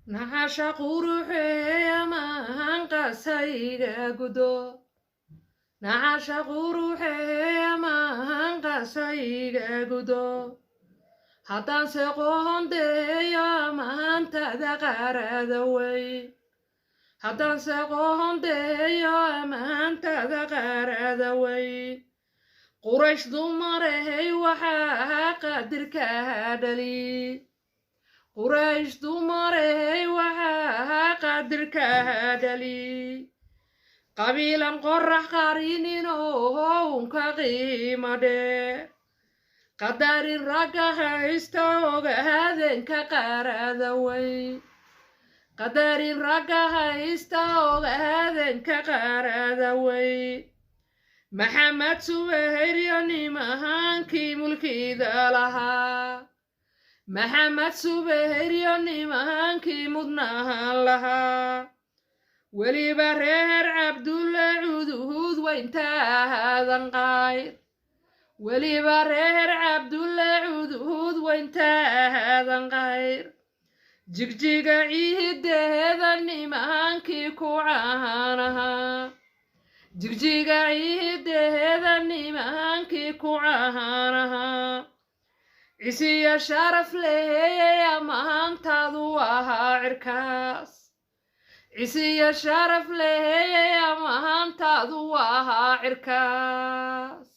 naxasha quruxeeya maahan qasayga gudo naxasha quruxeeya maahan qasayga gudo haddaan se qohondeeyo maantada qaarada wey haddaan se qohondeeyo maantada qaarada wey quraysh dumarey waxaa qadirkaa dhali quraysh dumarey waxaa qadirkaa dhali qabiilan qorax qarinin oo unka qiima dheer qadarin ragga haysta ogaadenka qaarada wey qadarin ragga haysta ogaadenka qaarada wey maxamed subayryo nimahankii mulkida lahaa maxamed subayryo nimahankii mudnahan lahaa weliba reer cabdulle cuduhud wayntaadan qayr weliba reer cabdulle cuduhud wayntaadan qayr jigjiga ciideeda nimahankii ku caanahaa jigjiga ciideeda nimahankii ku caanahaa cisiya sharaf leheeya mahantaadu ahaa cirkaas cisiya sharaf leheeya mahantaadu ahaa cirkaas